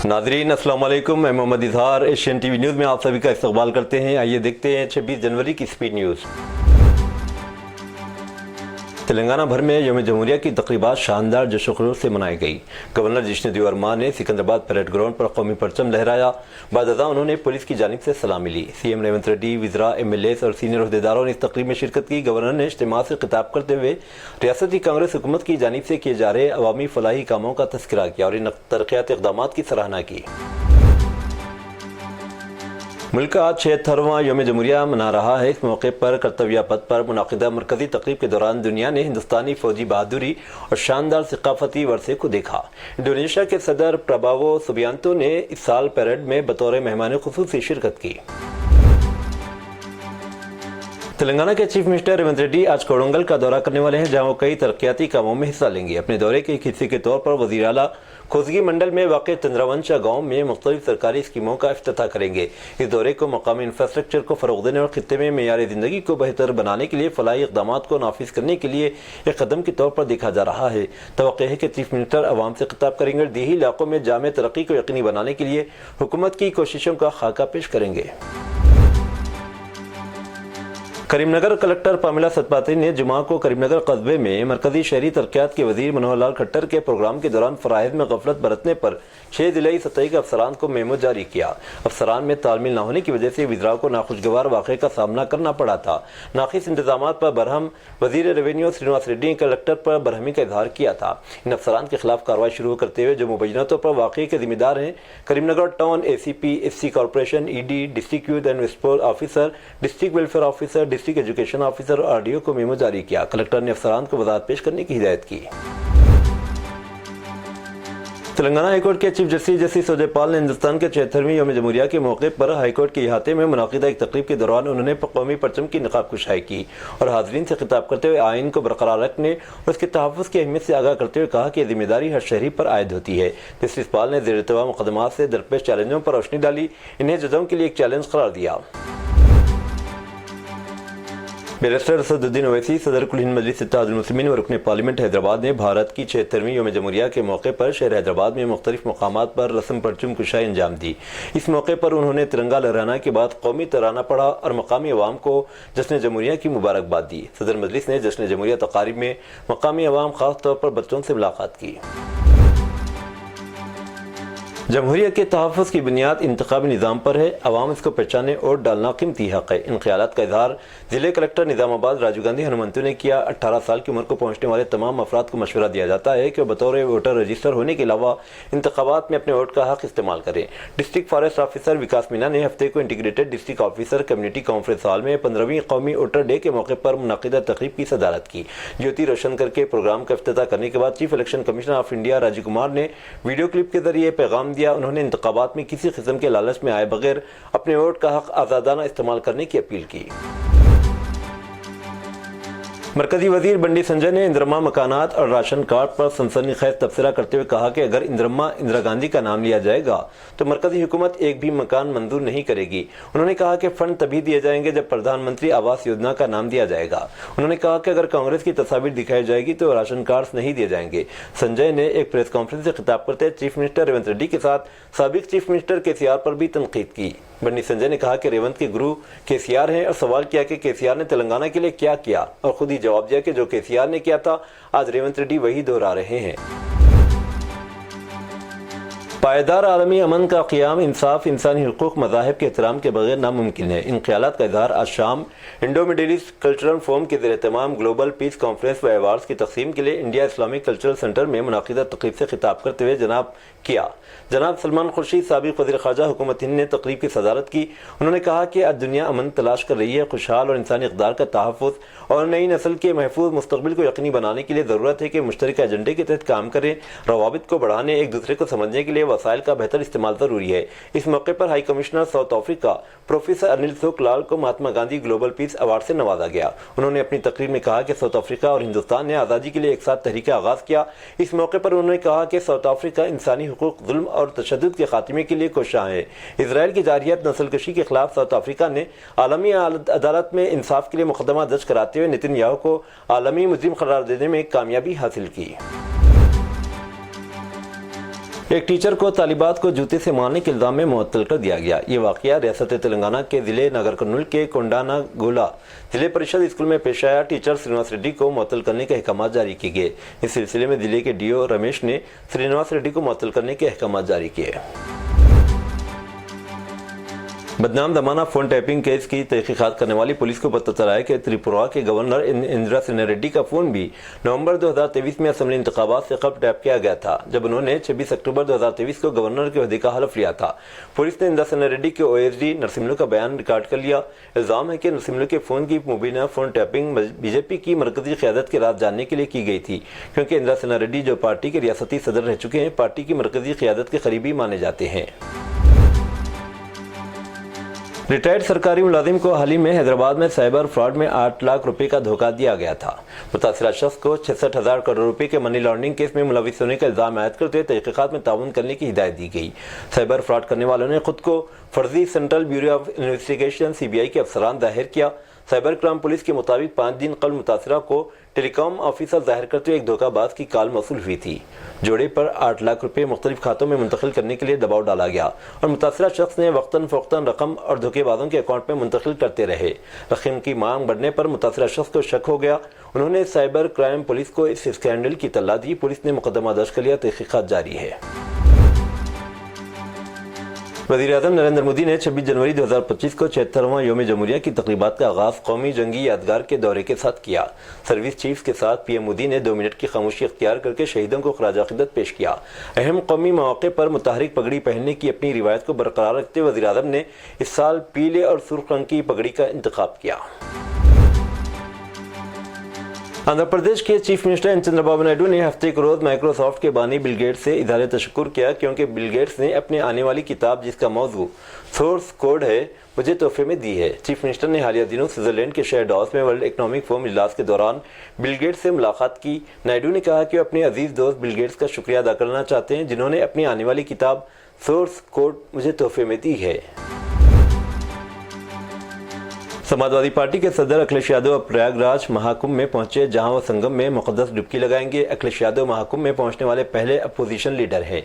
नाजरीन अस्सलाम वालेकुम, मैं Mohammad Izhar Asian TV news में आप सभी का इस्तकबाल करते हैं। आइए देखते हैं 26 जनवरी की स्पीड न्यूज़। तेलंगाना भर में यौम जमहूरिया की तकरीबात शानदार जोश व खरोश से मनाई गई। गवर्नर जिष्णुदेव वर्मा ने सिकंदराबाद परेड ग्राउंड पर कौमी परचम लहराया। बाद अज़ां उन्होंने पुलिस की जानिब से सलामी ली। सीएम रेवंत रेड्डी, वज़रा, MLAs और सीनियर अहदेदारों ने इस तकरीब में शिरकत की। गवर्नर ने इज्तिमा से खिताब करते हुए रियासती कांग्रेस हुकूमत की जानिब से किए जा रहे अवामी फलाही कामों का तज़किरा किया और इन तरक्याती इक़दामात की सराहना की। मुल्क आज 76वां यौम जमहूरिया मना रहा है। इस मौके पर कर्तव्य पथ पर मुनाकिदा मरकजी तकरीब के दौरान दुनिया ने हिंदुस्तानी फौजी बहादुरी और शानदार सकाफती वर्से को देखा। इंडोनेशिया के सदर प्रबावो सुबियांतो ने इस साल परेड में बतौर मेहमान खुसूसी शिरकत की। तेलंगाना के चीफ मिनिस्टर रेवंत रेड्डी आज कोडंगल का दौरा करने वाले हैं, जहां वो कई तरक्याती कामों में हिस्सा लेंगे। अपने दौरे के एक हिस्से के तौर पर वज़ीर आला खोजगी मंडल में वाक़ चंद्रावंशा गांव में मुख्तलिफ सरकारी स्कीमों का इफ्तिताह करेंगे। इस दौरे को मकामी इंफ्रास्ट्रक्चर को फ़रोग़ देने और खित्ते में मेयार ज़िंदगी को बेहतर बनाने के लिए फलाही इक़दामात को नाफिज करने के लिए एक कदम के तौर पर देखा जा रहा है। तवक्को है कि चीफ मिनिस्टर अवाम से खिताब करेंगे और देही इलाकों में जामे तरक्की को यकीनी बनाने के लिए हुकूमत की कोशिशों का खाका पेश करेंगे। करीमनगर कलेक्टर पामिला सतपात्री ने जुमा को करीमनगर कस्बे में मरकजी शहरी तरक्यात के वजीर मनोहर लाल खट्टर के प्रोग्राम के दौरान फराइज़ में गफलत बरतने पर 6 ज़िलाई सतही के अफसरान को मेमो जारी किया। अफसरान में तालमेल न होने की वजह से वज़रा को नाखुशगवार वाक़े का सामना करना पड़ा था। नाक़िस इंतजामात पर बरहम वज़ीर रेवेन्यू श्रीनिवास रेड्डी ने कलेक्टर पर बरहमी का इजहार किया था। इन अफसरान के खिलाफ कार्रवाई शुरू करते हुए जो मुबैना तौर पर वाक़े के जिम्मेदार हैं Karimnagar town ACP, FC corporation, ED, district youth and sport officer, district welfare officer, district education officer और RDO को मेमो जारी किया। कलेक्टर ने अफसरान को वज़ाहत पेश करने की हिदायत की। तेलंगाना हाईकोर्ट के चीफ जस्टिस सूर्यपाल ने हिंदुस्तान के 76वें यौम जमहूरिया के मौके पर हाईकोर्ट के इहाते में मुनाकिदा एक तकरीब के दौरान उन्होंने कौमी परचम की नकाब कुशाई की और हाज़रीन से खिताब करते हुए आइन को बरकरार रखने और उसके तहफ़्फ़ुज़ की अहमियत से आगाह करते हुए कहा कि जिम्मेदारी हर शहरी पर आयद होती है। जस्टिस पाल ने ज़ेर-ए-तवा मुक़दमात से दरपेश चैलेंजों पर रोशनी डाली, इन्हें जजों के लिए एक चैलेंज करार दिया। बैरिस्टर असदुद्दीन ओवैसी, सदर कुल हिंद मजलिस इत्तेहादुल मुस्लिमीन व रुकन पार्लियामेंट हैदराबाद ने भारत की 76वीं यौम जमहूरिया के मौके पर शहर हैदराबाद में मुख्तलिफ मकामात पर रस्म परचम कुशाई अंजाम दी। इस मौके पर उन्होंने तिरंगा लहराने के बाद कौमी तराना पढ़ा और मकामी अवाम को जश्न जमहूरिया की मुबारकबाद दी। सदर मजलिस ने जश्न जमहूरिया तकारीब में मकामी अवाम खास तौर पर बच्चों से मुलाकात की। जमहूरिया के तहफ़्फ़ुज़ की बुनियाद इंतखाबी निज़ाम पर है। अवाम इसको पहचाने और डालना कीमती हक़ है। इन ख़यालात का इज़हार ज़िले कलेक्टर निज़ामाबाद राजीव गांधी हनुमंतु ने किया। 18 साल की उम्र को पहुँचने वाले तमाम अफराद को मशवरा दिया जाता है कि बतौर वोटर रजिस्टर होने के अलावा इंतखाबात में अपने वोट का हक़ इस्तेमाल करें। डिस्ट्रिक्ट फॉरेस्ट ऑफिसर विकास मीना ने हफ्ते को integrated district officer community conference hall में 15वीं कौमी वोटर डे के मौके पर मुनाकिदा तकरीब की सदारत की। ज्योति रोशन करके प्रोग्राम का इफ्तिताह करने के बाद chief election commissioner of India Rajiv Kumar ने वीडियो क्लिप के जरिए पैगाम दिया। उन्होंने इंतखाबात में किसी किस्म के लालच में आए बगैर अपने वोट का हक आज़ादाना इस्तेमाल करने की अपील की। मरकजी वजीर बंडी संजय ने इंदिरम्मा मकानात और राशन कार्ड पर सनसनीखेज तबसरा करते हुए कहा कि अगर इंदिरम्मा इंदिरा गांधी का नाम लिया जाएगा तो मरकजी हुकूमत एक भी मकान मंजूर नहीं करेगी। उन्होंने कहा कि फंड तभी दिए जाएंगे जब प्रधानमंत्री आवास योजना का नाम दिया जाएगा। उन्होंने कहा कि अगर कांग्रेस की तस्वीर दिखाई जाएगी तो राशन कार्ड नहीं दिए जाएंगे। संजय ने एक प्रेस कॉन्फ्रेंस से खिताब करते चीफ मिनिस्टर रेवंत रेड्डी के साथ साबिक चीफ मिनिस्टर KCR पर भी तनकीद की। बंडी संजय ने कहा कि रेवंत के गुरु KCR हैं और सवाल किया कि KCR ने तेलंगाना के लिए क्या किया और खुद ही जवाब दिया कि जो KCR ने किया था आज रेवंत रेड्डी वही दोहरा रहे हैं। पायदार आलमी अमन का क़याम इंसाफ, इंसानी हुकूक, मज़ाहिब के एहतराम के बगैर नामुमकिन है। इन ख़यालात का इज़हार आज शाम Indo middle east cultural forum के ज़ेर-ए-तमाम ग्लोबल पीस कॉन्फ्रेंस व अवार्ड्स की तक़सीम के लिए इंडिया इस्लामिक कल्चरल सेंटर में मुनाकिदा तक़रीब से खिताब करते हुए जनाब सलमान खुर्शीद, साबिक़ वज़ीर ख़ारजा हुकूमत हिंद ने तक़रीब की सदारत की। उन्होंने कहा कि आज दुनिया अमन तलाश कर रही है। खुशहाल और इंसानी इक़दार का तहफ़्फ़ुज़ और नई नस्ल के महफूज मुस्तक़बिल को यकीनी बनाने के लिए ज़रूरत है कि मुश्तरका एजेंडे के तहत काम करें। रवाबित को बढ़ाने, एक दूसरे को समझने के लिए वसाइल का बेहतर इस्तेमाल ज़रूरी है। इस मौके पर high commissioner South Africa professor Anil Sooklal को Mahatma Gandhi global peace award से नवाजा गया। उन्होंने अपनी तकरीर में कहा कि साउथ अफ्रीका और हिंदुस्तान ने आज़ादी के लिए एक साथ तहरीक आगाज़ किया। इस मौके पर उन्होंने कहा कि साउथ अफ्रीका इंसानी हुकूक, जुल्म और तशद्दुद के खात्मे के लिए कोशां है। इसराइल की जारहियत नस्लकशी के खिलाफ साउथ अफ्रीका ने आलमी अदालत में इंसाफ के लिए मुकदमा दर्ज कराते हुए नेतन्याहू को आलमी मुजरिम करार देने में कामयाबी हासिल की। ایک ٹیچر کو طالبات کو جوتے سے مارنے کے الزام میں معطل کر دیا گیا۔ یہ واقعہ ریاست تلنگانہ کے ضلع نگر کرنول کے کونڈانا گولا ضلع پریشد اسکول میں پیش آیا۔ ٹیچر سرینواس ریڈی کو معطل کرنے کے احکامات جاری کیے گئے۔ اس سلسلے میں ضلع کے ڈی او رمیش نے سرینواس ریڈی کو معطل کرنے کے احکامات جاری کیے۔ بدنام زمانہ فون ٹیپنگ کیس کی تحقیقات کرنے والی پولیس کو پتہ چلا ہے کہ تریپورہ کے گورنر اندرا سینہ ریڈی کا فون بھی نومبر 2023 میں اسمبلی انتخابات سے قبل ٹیپ کیا گیا تھا، جب انہوں نے 26 اکتوبر 2023 کو گورنر کے عہدے کا حلف لیا تھا۔ پولیس نے اندرا سینہ ریڈی کے او ایس ڈی نرسملو کا بیان ریکارڈ کر لیا۔ الزام ہے کہ نرسملو کے فون کی مبینہ فون ٹیپنگ بی جے پی کی مرکزی قیادت کے راز جاننے کے لیے کی گئی تھی، کیونکہ اندرا سینہ ریڈی جو پارٹی کے ریاستی صدر رہ چکے ہیں، پارٹی کی مرکزی قیادت کے قریبی مانے جاتے ہیں۔ ریٹائرڈ سرکاری ملازم کو حال ہی میں حیدرآباد میں سائبر فراڈ میں 8 لاکھ روپے کا دھوکہ دیا گیا تھا۔ متاثرہ شخص کو 66,000 کروڑ روپے کے منی لانڈرنگ کیس میں ملوث ہونے کا الزام عائد کرتے ہوئے تحقیقات میں تعاون کرنے کی ہدایت دی گئی۔ سائبر فراڈ کرنے والوں نے خود کو فرضی central bureau of investigation (CBI) کے افسران ظاہر کیا۔ سائبر کرائم پولیس کے مطابق 5 دن قبل متاثرہ کو ٹیلی کام آفیسر ظاہر کرتے ہوئے ایک دھوکہ باز کی کال موصول ہوئی تھی۔ جوڑے پر 8 لاکھ روپے مختلف کھاتوں میں منتقل کرنے کے لیے دباؤ ڈالا گیا اور متاثرہ شخص نے وقتاً فوقتاً رقم اور دھوکے بازوں کے اکاؤنٹ میں منتقل کرتے رہے۔ رقم کی مانگ بڑھنے پر متاثرہ شخص کو شک ہو گیا۔ انہوں نے سائبر کرائم پولیس کو اس اسکینڈل کی اطلاع دی۔ پولیس نے مقدمہ درج کر لیا، تحقیقات جاری ہے۔ وزیراعظم نریندر مودی نے 26 جنوری 2025 کو 76واں یوم جمہوریہ کی تقریبات کا آغاز قومی جنگی یادگار کے دورے کے ساتھ کیا۔ سروس چیفز کے ساتھ پی ایم مودی نے 2 منٹ کی خاموشی اختیار کر کے شہیدوں کو خراج عقیدت پیش کیا۔ اہم قومی مواقع پر متحرک پگڑی پہننے کی اپنی روایت کو برقرار رکھتے ہوئے وزیراعظم نے اس سال پیلے اور سرخ رنگ کی پگڑی کا انتخاب کیا۔ آندھرا پردیش کے chief minister N Chandra Babu Naidu نے ہفتے کے روز مائیکروسافٹ کے بانی بل گیٹس سے اظہار تشکر کیا، کیونکہ بل گیٹس نے اپنے آنے والی کتاب جس کا موضوع سورس کوڈ ہے مجھے تحفے میں دی ہے۔ چیف منسٹر نے حالیہ دنوں سوئٹزرلینڈ کے شہر ڈاووس میں ورلڈ اکنامک فورم اجلاس کے دوران بل گیٹس سے ملاقات کی۔ نائیڈو نے کہا کہ وہ اپنے عزیز دوست بل گیٹس کا شکریہ ادا کرنا چاہتے ہیں، جنہوں نے اپنی آنے والی کتاب سورس کوڈ مجھے تحفے میں دی ہے۔ سماجوادی پارٹی کے صدر اکھلیش یادو اب پریاگ راج مہاکمبھ میں پہنچے، جہاں وہ سنگم میں مقدس ڈبکی لگائیں گے۔ اکھلیش یادو مہاکمبھ میں پہنچنے والے پہلے اپوزیشن لیڈر ہیں۔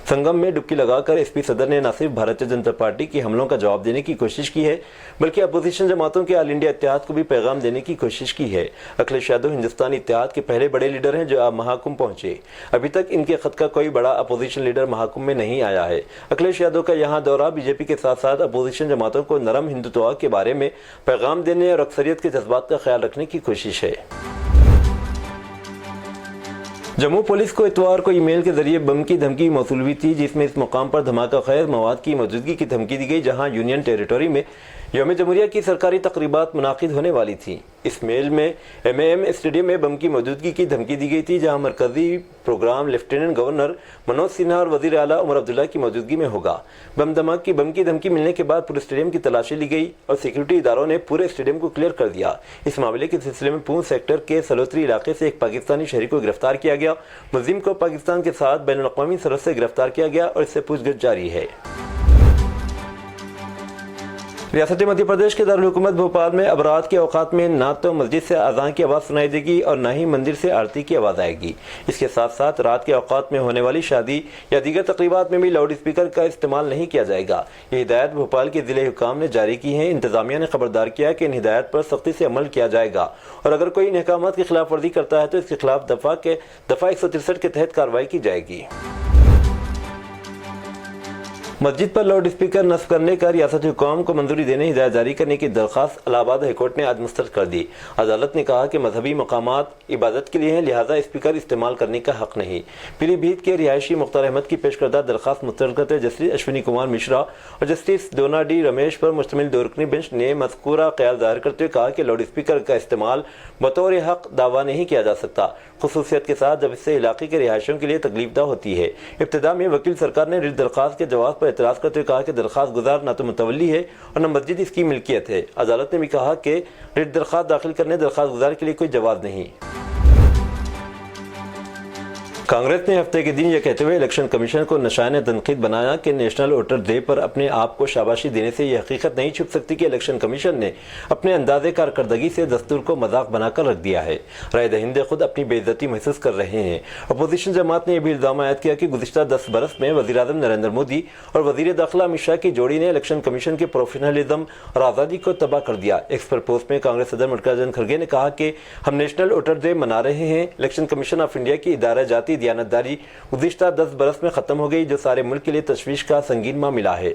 سنگم میں ڈبکی لگا کر ایس پی صدر نے نہ صرف بھارتیہ جنتا پارٹی کے حملوں کا جواب دینے کی کوشش کی ہے، بلکہ اپوزیشن جماعتوں کے آل انڈیا اتحاد کو بھی پیغام دینے کی کوشش کی ہے۔ اکھلیش یادو ہندوستانی اتحاد کے پہلے بڑے لیڈر ہیں جو اب مہاکمبھ پہنچے۔ ابھی تک ان کے خط کا کوئی بڑا اپوزیشن لیڈر مہاکمبھ میں نہیں آیا ہے۔ اکھلیش یادو کا یہاں دورہ بی جے پی کے ساتھ ساتھ اپوزیشن جماعتوں کو نرم ہندوتوا کے بارے میں پیغام دینے اور اکثریت کے جذبات کا خیال رکھنے کی کوشش ہے۔ جموں پولیس کو اتوار کو ای میل کے ذریعے بم کی دھمکی موصول ہوئی تھی، جس میں اس مقام پر دھماکہ خیز مواد کی موجودگی کی دھمکی دی گئی جہاں یونین ٹیریٹوری میں یوم جمہوریہ کی سرکاری تقریبات منعقد ہونے والی تھیں۔ اس میل میں ایم اسٹیڈیم میں بم کی موجودگی کی دھمکی دی گئی تھی، جہاں مرکزی programme lieutenant governor Manoj Sinha اور وزیر اعلیٰ عمر عبداللہ کی موجودگی میں ہوگا۔ بم کی دھمکی ملنے کے بعد پورے اسٹیڈیم کی تلاشی لی گئی اور سیکورٹی اداروں نے پورے اسٹیڈیم کو کلیئر کر دیا۔ اس معاملے کے سلسلے میں پونچھ سیکٹر کے سلوتری علاقے سے ایک پاکستانی شہری کو گرفتار کیا گیا۔ ملزم کو پاکستان کے ساتھ بین الاقوامی سرحد سے گرفتار کیا گیا اور اس سے پوچھ گچھ جاری ہے۔ ریاست مدھیہ پردیش کے دارالحکومت بھوپال میں اب رات کے اوقات میں نہ تو مسجد سے اذان کی آواز سنائی دے گی اور نہ ہی مندر سے آرتی کی آواز آئے گی۔ اس کے ساتھ ساتھ رات کے اوقات میں ہونے والی شادی یا دیگر تقریبات میں بھی لاؤڈ اسپیکر کا استعمال نہیں کیا جائے گا۔ یہ ہدایت بھوپال کے ضلع حکام نے جاری کی ہیں۔ انتظامیہ نے خبردار کیا کہ ان ہدایات پر سختی سے عمل کیا جائے گا اور اگر کوئی ان احکامات کی خلاف ورزی کرتا ہے تو اس کے خلاف دفعہ 163 کے تحت کارروائی کی جائے گی۔ مسجد پر لاؤڈ اسپیکر نصب کرنے کا ریاستی حکام کو منظوری دینے ہدایت جاری کرنے کی درخواست الہ آباد ہائی کورٹ نے آج مسترد کر دی۔ عدالت نے کہا کہ مذہبی مقامات عبادت کے لیے ہیں، لہذا اسپیکر استعمال کرنے کا حق نہیں۔ پیلی بھیت کے رہائشی مختار احمد کی پیش کردہ درخواست مسترد کرتے جسٹس اشونی کمار مشرا اور جسٹس ڈونا ڈی رمیش پر مشتمل دو رکنی بینچ نے مذکورہ خیال ظاہر کرتے ہوئے کہا کہ لاؤڈ اسپیکر کا استعمال بطور حق دعویٰ نہیں کیا جا سکتا، خصوصیت کے ساتھ جب اس سے علاقے کے رہائشیوں کے لیے تکلیف دہ ہوتی ہے۔ ابتدا میں وکیل سرکار نے ریٹ درخواست کے جواب پر اعتراض کرتے ہوئے کہا کہ درخواست گزار نہ تو متولی ہے اور نہ مسجد اس کی ملکیت ہے۔ عدالت نے بھی کہا کہ ریٹ درخواست داخل کرنے درخواست گزار کے لیے کوئی جواز نہیں۔ कांग्रेस ने हफ्ते के दिन ये कहते हुए इलेक्शन कमीशन को निशान तनकीद बनाया कि नेशनल वोटर डे पर अपने आप को शाबाशी देने से यह हकीकत नहीं छुप सकती कि इलेक्शन कमीशन ने अपने अंदाजे कारकर्दगी से दस्तूर को मजाक बनाकर रख दिया है। राय दहिंदे खुद अपनी बेइज्जती महसूस कर रहे हैं। अपोजिशन जमात ने यह भी इल्जाम आयद किया कि गुज़िश्ता 10 बरस में वज़ीर-ए-आज़म नरेंद्र मोदी और वज़ीर दाखिला अमित शाह की जोड़ी ने इलेक्शन कमीशन के प्रोफेशनलिज्म और आज़ादी को तबाह कर दिया। एक्स पर पोस्ट में कांग्रेस सदर मल्लिकार्जुन खड़गे ने कहा कि हम नेशनल वोटर डे मना रहे हैं। इलेक्शन कमीशन ऑफ इंडिया की इदारा जाती दियानतदारी गुज़िश्ता 10 बरस में खत्म हो गई, जो सारे मुल्क के लिए तशवीश का संगीन मामला है।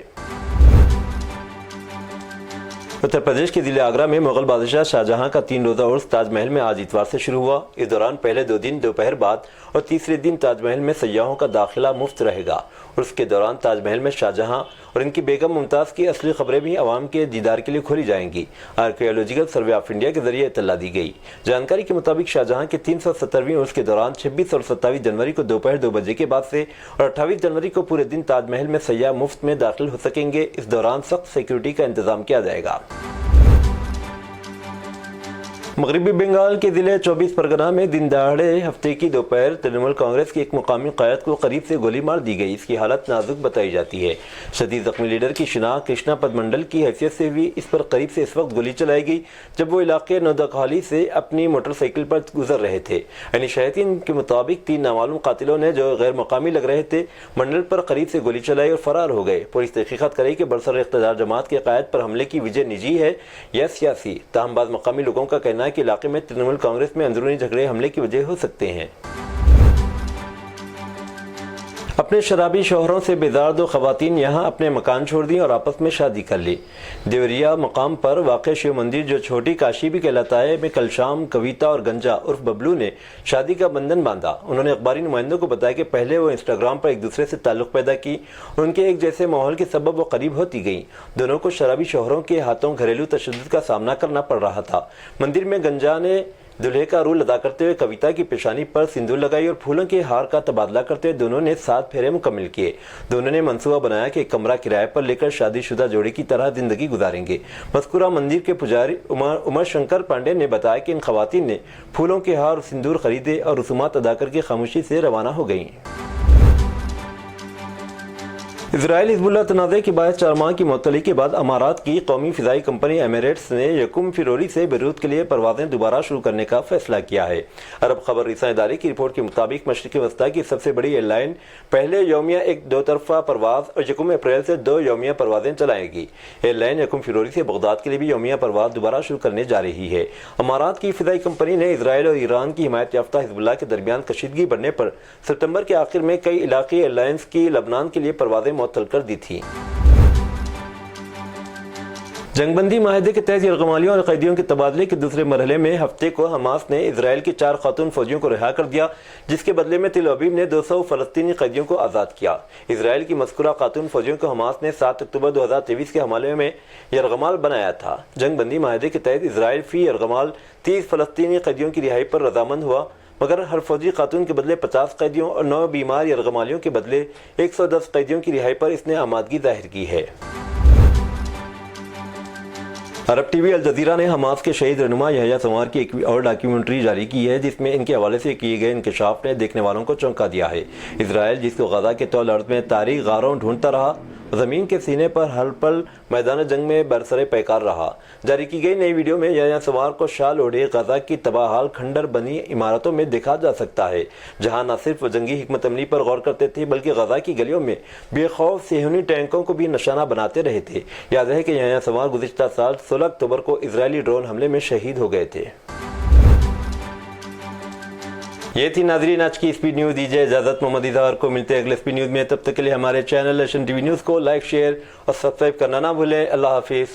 उत्तर प्रदेश के जिले आगरा में मुगल बादशाह शाहजहां का 3 रोज़ा उर्स ताजमहल में आज इतवार से शुरू हुआ। इस दौरान पहले 2 दिन दोपहर बाद और तीसरे दिन ताजमहल में सयाहों का दाखिला मुफ्त रहेगा। उर्स के दौरान ताजमहल में शाहजहां और इनकी बेगम मुमताज़ की असली खबरें भी आवाम के दीदार के लिए खोली जाएंगी। आर्कियोलॉजिकल सर्वे ऑफ इंडिया के जरिए इत्तला दी गई। जानकारी के मुताबिक शाहजहां के 370वीं उर्स के दौरान 26 और 27 जनवरी को दोपहर 2 बजे के बाद से और 28 जनवरी को पूरे दिन ताजमहल में सयाह मुफ्त में दाखिल हो सकेंगे। इस दौरान सख्त सिक्योरिटी का इंतजाम किया जाएगा। मगरबी बंगाल के जिले 24 परगना में दिन दहाड़े हफ्ते की दोपहर तृणमूल कांग्रेस के एक मुकामी कायद को करीब से गोली मार दी गई। इसकी हालत नाजुक बताई जाती है। शदीद जख्मी लीडर की शिनाख्त कृष्णा पद मंडल की हैसियत से हुई। इस पर करीब से इस वक्त गोली चलाई गई जब वो इलाके नौदखाली से अपनी मोटरसाइकिल पर गुजर रहे थे। यानी शहीदीन के मुताबिक 3 नामालूम कातिलों ने, जो गैर मकामी लग रहे थे, मंडल पर करीब से गोली चलाई और फरार हो गए। पुलिस तहकीकात करे कि बरसर इख्तियार जमात के कायद पर हमले की वजह निजी है या सियासी। ताहम बाद मकामी लोगों का कहना है कि इलाके में तृणमूल कांग्रेस में अंदरूनी झगड़े हमले की वजह हो सकते हैं। अपने शराबी शौहरों से बेजार 2 खवातीन यहाँ अपने मकान छोड़ दी और आपस में शादी कर ली। देवरिया मकाम पर वाक़ शिव मंदिर, जो छोटी काशी भी कहलाता है, में कल शाम कविता और गंजा उर्फ बबलू ने शादी का बंधन बांधा। उन्होंने अखबारी नुमाइंदों को बताया कि पहले वो इंस्टाग्राम पर एक दूसरे से ताल्लुक़ पैदा की। उनके एक जैसे माहौल के सबब वो करीब होती गई। दोनों को शराबी शौहरों के हाथों घरेलू तशद्दुद का सामना करना पड़ रहा था। मंदिर में गंजा ने दूल्हे का रूल अदा करते हुए कविता की पेशानी पर सिंदूर लगाई और फूलों के हार का तबादला करते हुए दोनों ने 7 फेरे मुकम्मल किए। दोनों ने मंसूबा बनाया कि कमरा किराए पर लेकर शादीशुदा जोड़ी की तरह जिंदगी गुजारेंगे। मज़कूरा मंदिर के पुजारी उमर शंकर पांडे ने बताया कि इन खवातीन ने फूलों के हार और सिंदूर खरीदे और रसूमात अदा करके खामोशी से रवाना हो गईं। इजराइल हिजबुल्लाह तनाज़े के बाद 4 माह की मुअत्तली के बाद अमारात की कौमी फ़िज़ाई कंपनी एमिरेट्स ने 1 फरवरी से बेरूत के लिए परवाज़ें दोबारा शुरू करने का फैसला किया है। अरब खबर रिसा इदारे की रिपोर्ट के मुताबिक मशरिक़ी वस्ता की सबसे बड़ी एयरलाइन पहले यौमिया एक 2 तरफ़ा परवाज़ और 1 अप्रैल से 2 यौमिया परवाज़ें चलाएगी। एयरलाइन 1 फरवरी से बगदाद के लिए भी यौमिया परवाज़ दोबारा शुरू करने जा रही है। अमारात की फ़िज़ाई कंपनी ने इजराइल और ईरान की हिमायत याफ्ता हिजबुल्लाह के दरमियान कशीदगी बढ़ने पर सितंबर के आखिर में कई इलाक़ाई एयरलाइंस की लबनान के लिए परवाज़ें मुअत्तल कर दी थी। जंगबंदी माहिदे के तहत यरगमालियों और कैदियों के तबादले के दूसरे मरहले में हफ्ते को हमास ने इजराइल की 4 खातून फौजियों को रिहा कर दिया, जिसके बदले में तिल अबीब ने 200 फ़लस्तीनी कैदियों को आज़ाद किया। इजराइल की मज़कूरा खातून फौजियों को हमास ने 7 अक्टूबर 2023 के हमले में यरगमाल बनाया था। जंगबंदी माहिदे के तहत इजराइल फी यरगमाल 30 फ़लस्तीनी कैदियों की रिहाई पर रजामंद हुआ, मगर हर फौजी खातून के बदले 50 कैदियों और 9 बीमार यरगमालियों के बदले 110 कैदियों की रिहाई पर इसने आमादगी जाहिर की है। अरब टीवी अल जज़ीरा ने हमास के शहीद रहनुमा यहया सिनवार की एक और डॉक्यूमेंट्री जारी की है, जिसमें इनके हवाले से किए गए इंकशाफ ने देखने वालों को चौंका दिया है। इजराइल, जिसको गजा के तौल अर्ज में तारीख गारों ढूंढता रहा, ज़मीन के सीने पर हर पल मैदान जंग में बरसरे पैकार रहा। जारी की गई नई वीडियो में यहया सिनवार को शाल ओढ़े गजा की तबाहाल खंडर बनी इमारतों में देखा जा सकता है, जहां न सिर्फ जंगी हिकमत अमली पर गौर करते थे, बल्कि गजा की गलियों में बेखौफ सेहूनी टैंकों को भी निशाना बनाते रहे थे। याद है कि यहया सिनवार गुज़िश्ता साल 16 अक्टूबर को इजरायली ड्रोन हमले में शहीद हो गए थे। ये थी नाज़रीन आज की स्पीड न्यूज़। दीजिए इजाज़त, मोहम्मद इज़हार को मिलते हैं अगले स्पीड न्यूज़ में। तब तक के लिए हमारे चैनल नेशन टीवी न्यूज़ को लाइक, शेयर और सब्सक्राइब करना ना भूलें। अल्लाह हाफिज़।